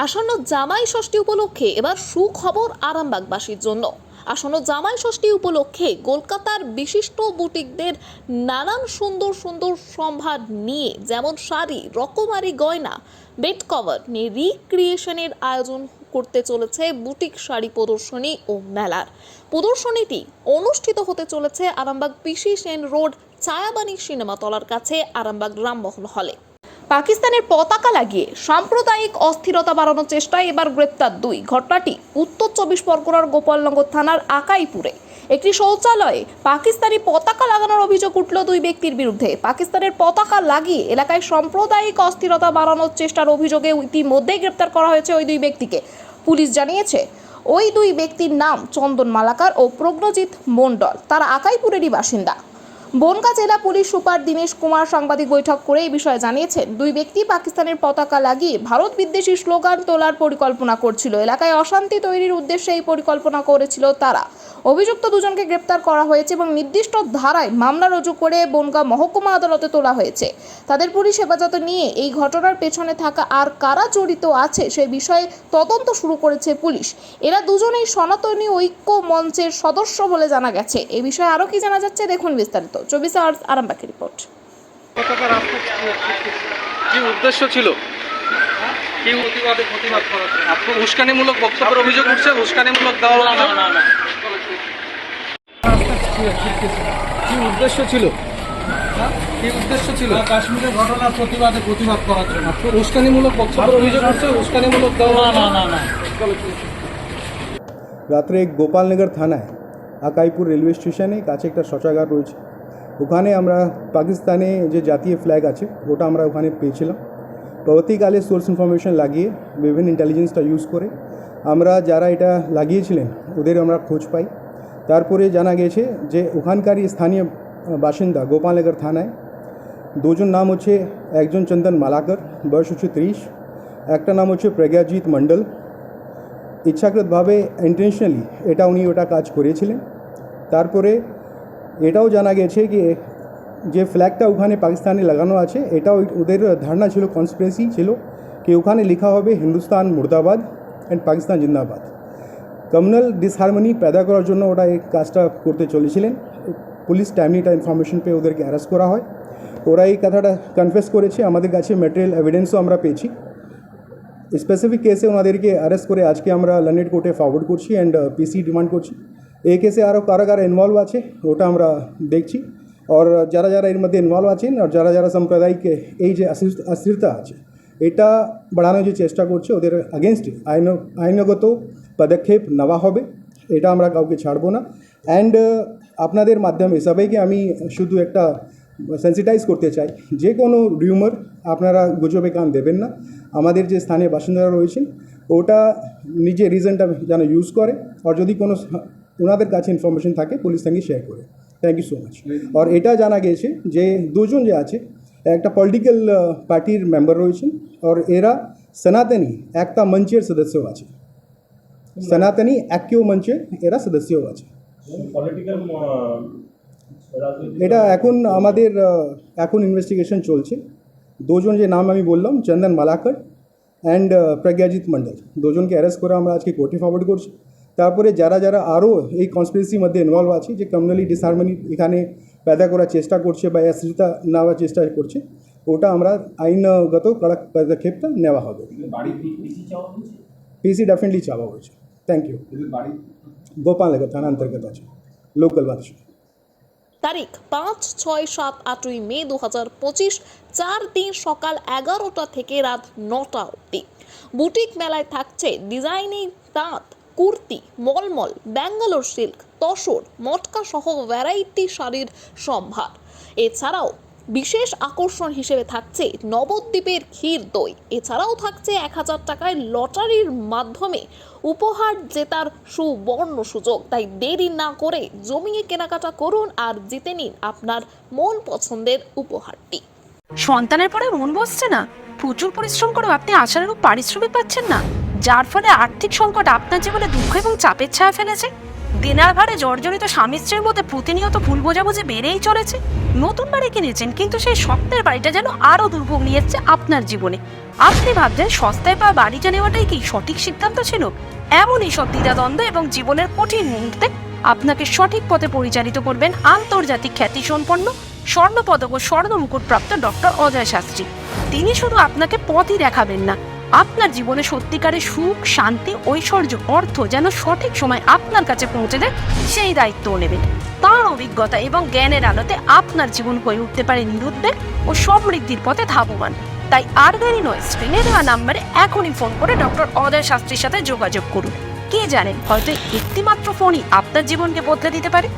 আসন্ন জামাই ষষ্ঠী উপলক্ষে এবার সুখবর আরামবাগবাসীর জন্য। আসন্ন জামাই ষষ্ঠী উপলক্ষে কলকাতার বিশিষ্ট বুটিকদের নানান সুন্দর সুন্দর সম্ভার নিয়ে, যেমন শাড়ি, রকমারি গয়না, বেড কভার নিয়ে রিক্রিয়েশনের আয়োজন করতে চলেছে বুটিক শাড়ি প্রদর্শনী ও মেলার। প্রদর্শনীটি অনুষ্ঠিত হতে চলেছে আরামবাগ পিসি সেন রোড ছায়াবাণী সিনেমা তলার কাছে আরামবাগ রামমোহন হলে। পাকিস্তানের পতাকা লাগিয়ে সাম্প্রদায়িক অস্থিরতা বাড়ানোর চেষ্টায় এবার গ্রেপ্তার দুই। ঘটনাটি উত্তর 24 পরগনার গোপালনগর থানার আকাইপুরে একটি শৌচালয়ে পাকিস্তানি পতাকা লাগানোর অভিযোগ উঠল দুই ব্যক্তির বিরুদ্ধে। পাকিস্তানের পতাকা লাগিয়ে এলাকায় সাম্প্রদায়িক অস্থিরতা বাড়ানোর চেষ্টার অভিযোগে ইতিমধ্যেই গ্রেপ্তার করা হয়েছে ওই দুই ব্যক্তিকে। পুলিশ জানিয়েছে ওই দুই ব্যক্তির নাম চন্দন মালাকার ও প্রজ্ঞজিৎ মণ্ডল, তারা আকাইপুরেরই বাসিন্দা। বনগাঁ জেলা পুলিশ সুপার দীনেশ কুমার সাংবাদিক বৈঠক করে এই বিষয়ে জানিয়েছেন, দুই ব্যক্তি পাকিস্তানের পতাকা লাগিয়ে ভারত বিদ্বেষী স্লোগান তোলার পরিকল্পনা করছিল। এলাকায় অশান্তি তৈরির উদ্দেশ্যে এই পরিকল্পনা করেছিল তারা। অভিযুক্ত দুজনকে গ্রেপ্তার করা হয়েছে এবং নির্দিষ্ট ধারায় মামলা রুজু করে বনগাঁ মহকুমা আদালতে তোলা হয়েছে। তাদের পুলিশ হেফাজতে নিয়ে এই ঘটনার পেছনে থাকা আর কারা জড়িত আছে সে বিষয়ে তদন্ত শুরু করেছে পুলিশ। এরা দুজনেই সনাতনী ঐক্য মঞ্চের সদস্য বলে জানা গেছে। এই বিষয়ে আরও কি জানা যাচ্ছে দেখুন বিস্তারিত। 24 আওয়ার্স আরামবাগের রিপোর্ট। কি উদ্দেশ্য ছিল? কি প্রতিবাদ করা? আপনার উস্কানিমূলক বক্তব্যের অভিযোগ উঠছে, উস্কানিমূলক দেওয়ার অভিযোগ। কি উদ্দেশ্য ছিল? কি উদ্দেশ্য ছিল? কাশ্মীরের ঘটনার প্রতিবাদ করার জন্য। উস্কানিমূলক বক্তব্যের অভিযোগ উঠছে, উস্কানিমূলক দেওয়া। না। রাত্রে গোপালনগর থানায় আকাইপুর রেলওয়ে স্টেশনে কাছে একটা শৌচাগার রয়েছে, ওখানে আমরা পাকিস্তানে যে জাতীয় ফ্ল্যাগ আছে ওটা আমরা ওখানে পেয়েছিলাম। পরবর্তীকালে সোর্স ইনফরমেশন লাগিয়ে বিভিন্ন ইন্টেলিজেন্সটা ইউজ করে আমরা যারা এটা লাগিয়েছিলেন ওদের আমরা খোঁজ পাই। তারপরে জানা গেছে যে ওখানকারই স্থানীয় বাসিন্দা গোপালনগর থানায় দুজন নাম হচ্ছে, একজন চন্দন মালাকর, বয়স হচ্ছে 30, একটা নাম হচ্ছে প্রজ্ঞাজিৎ মণ্ডল। ইচ্ছাকৃতভাবে ইন্টেনশনালি উনি ওটা কাজ করেছিলেন। তারপরে এটাও জানা গেছে কি যে ফ্ল্যাগটা ওখানে পাকিস্তানে লাগানো আছে এটাও ওদের ধারণা ছিল, কনস্পিরেসি ছিল কি ওখানে লেখা হবে হিন্দুস্তান মুর্দাবাদ অ্যান্ড পাকিস্তান জিন্দাবাদ। কমিউনাল ডিসহারমনি पैदा করার জন্য ওটা এই কাজটা করতে চলেছিলেন। পুলিশ টাইমলিটা ইনফরমেশন পেয়ে ওদেরকে অ্যারেস্ট করা হয়। ওরা এই কথাটা কনফেস করেছে, আমাদের কাছে ম্যাটেরিয়াল এভিডেন্সও আমরা পেয়েছি। স্পেসিফিক কেসে ওনাদেরকে অ্যারেস্ট করে আজকে আমরা লন্ডন কোর্টে ফরওয়ার্ড করছি অ্যান্ড পিসি ডিমান্ড করছি। এই কেসে আরও কারা কারা ইনভলভ আছে ওটা আমরা দেখছি, আর যারা যারা এর মধ্যে ইনভলভ আছেন আর যারা যারা সাম্প্রদায়িক এই যে অস্থিরতা আছে এটা বাড়ানোর যে চেষ্টা করছে ওদের আগেনস্টে আইনগত পদক্ষেপ নেওয়া হবে, এটা আমরা কাউকে ছাড়বো না। অ্যান্ড আপনাদের মাধ্যমে সবাইকে আমি শুধু একটা সেন্সিটাইজ করতে চাই, যে কোনো রিউমার আপনারা গুজবে কান দেবেন না। আমাদের যে স্থানীয় বাসিন্দারা রয়েছেন ওটা নিজে রিজনটা যেন ইউজ করে, আর যদি কোনো ওনাদের কাছে ইনফরমেশন থাকে পুলিশ সঙ্গে শেয়ার করে। Thank you so much. আর এটা জানা গেছে যে দুজন যে আছে একটা পলিটিক্যাল পার্টির মেম্বার রয়েছেন, আর এরা সনাতনী একটা মঞ্চের সদস্যও আছে, সনাতনী ঐক্য মঞ্চের এরা সদস্যও আছে। এটা এখন আমাদের ইনভেস্টিগেশন চলছে। দুজন যে নাম আমি বললাম, চন্দন মালাকর অ্যান্ড প্রজ্ঞাজিৎ মণ্ডল, দুজনকে অ্যারেস্ট করে আমরা আজকে কোর্টে ফরওয়ার্ড করছি। তারপরে যারা যারা আরও এই কনস্পিরেসির মধ্যে ইনভলভ আছে, যে কমিউনালি ডিসহারমনি এখানে पैदा করার চেষ্টা করছে বা অস্থিরতা নেওয়ার চেষ্টা করছে, ওটা আমরা আইনগত কড়ক পদক্ষেপটা নেওয়া হবে। পিসি ডেফিনেটলি চাওয়া হয়েছে। Thank you. গোপালনগর থানা অন্তর্গত আছে, লোকাল বাস। তারিখ 5, 6, 7, 8ই মে 2025, 4 দিন সকাল 11টা থেকে রাত 9টা অবধি। বুটিক মেলায় থাকছে ডিজাইনিং তাঁত, কুর্তি, মলমল, ব্যাঙ্গালোর সিল্ক, তসর, মটকা সহ ভ্যারাইটি শাড়ির সম্ভার। এছাড়াও বিশেষ আকর্ষণ হিসেবে থাকছে নবদ্বীপের ক্ষীর দই। এছাড়াও থাকছে 1000 টাকায় লটারির মাধ্যমে উপহার জেতার সুবর্ণ সুযোগ। তাই দেরি না করে জমিয়ে কেনাকাটা করুন আর জিতে নিন আপনার মন পছন্দের উপহারটি। সন্তানের পরে মন বসছে না, প্রচুর পরিশ্রম করেও আপনি আশানুরূপ পারিশ্রমিক পাচ্ছেন না, যার ফলে আর্থিক সংকট আপনার জীবনে দুঃখ এবং চাপের ছায়া ফেলেছে। দেনার ভারে জর্জরিত স্বামী স্ত্রীর মধ্যে প্রতিনিয়ত ভুল বোঝাবুঝি বেড়েই চলেছে। নতুন বাড়ি কিনেছেন, কিন্তু সেই স্বপ্নের বাড়িটা যেন আরো দুর্ভোগ নিয়ে এসছে আপনার জীবনে। আপনি ভাবছেন সস্তায় পাওয়া বাড়িটা নেওয়াটাই কি সঠিক সিদ্ধান্ত ছিল? এমনই সব দ্বিধাদ্বন্দ্ব এবং জীবনের কঠিন মুহূর্তে আপনাকে সঠিক পথে পরিচালিত করবেন আন্তর্জাতিক খ্যাতিসম্পন্ন স্বর্ণপদক ও স্বর্ণ মুকুটপ্রাপ্ত ডক্টর অজয় শাস্ত্রী। তিনি শুধু আপনাকে পথই দেখাবেন না, আপনার জীবনে সত্যিকারের সুখ, শান্তি, ঐশ্বর্য, অর্থ যেন সঠিক সময় আপনার কাছে পৌঁছে দেয় সেই দায়িত্বও নেবেন। তাঁর অভিজ্ঞতা এবং জ্ঞানের আলোতে আপনার জীবন হয়ে উঠতে পারে নিরুদ্বেগ ও সমৃদ্ধির পথে ধাবমান। তাই আর দেরি নয়, স্ক্রিনে দেওয়া নাম্বারে এখনই ফোন করে ডক্টর অজয় শাস্ত্রীর সাথে যোগাযোগ করুন। কে জানেন, হয়তো একটিমাত্র ফোনই আপনার জীবনকে বদলে দিতে পারে।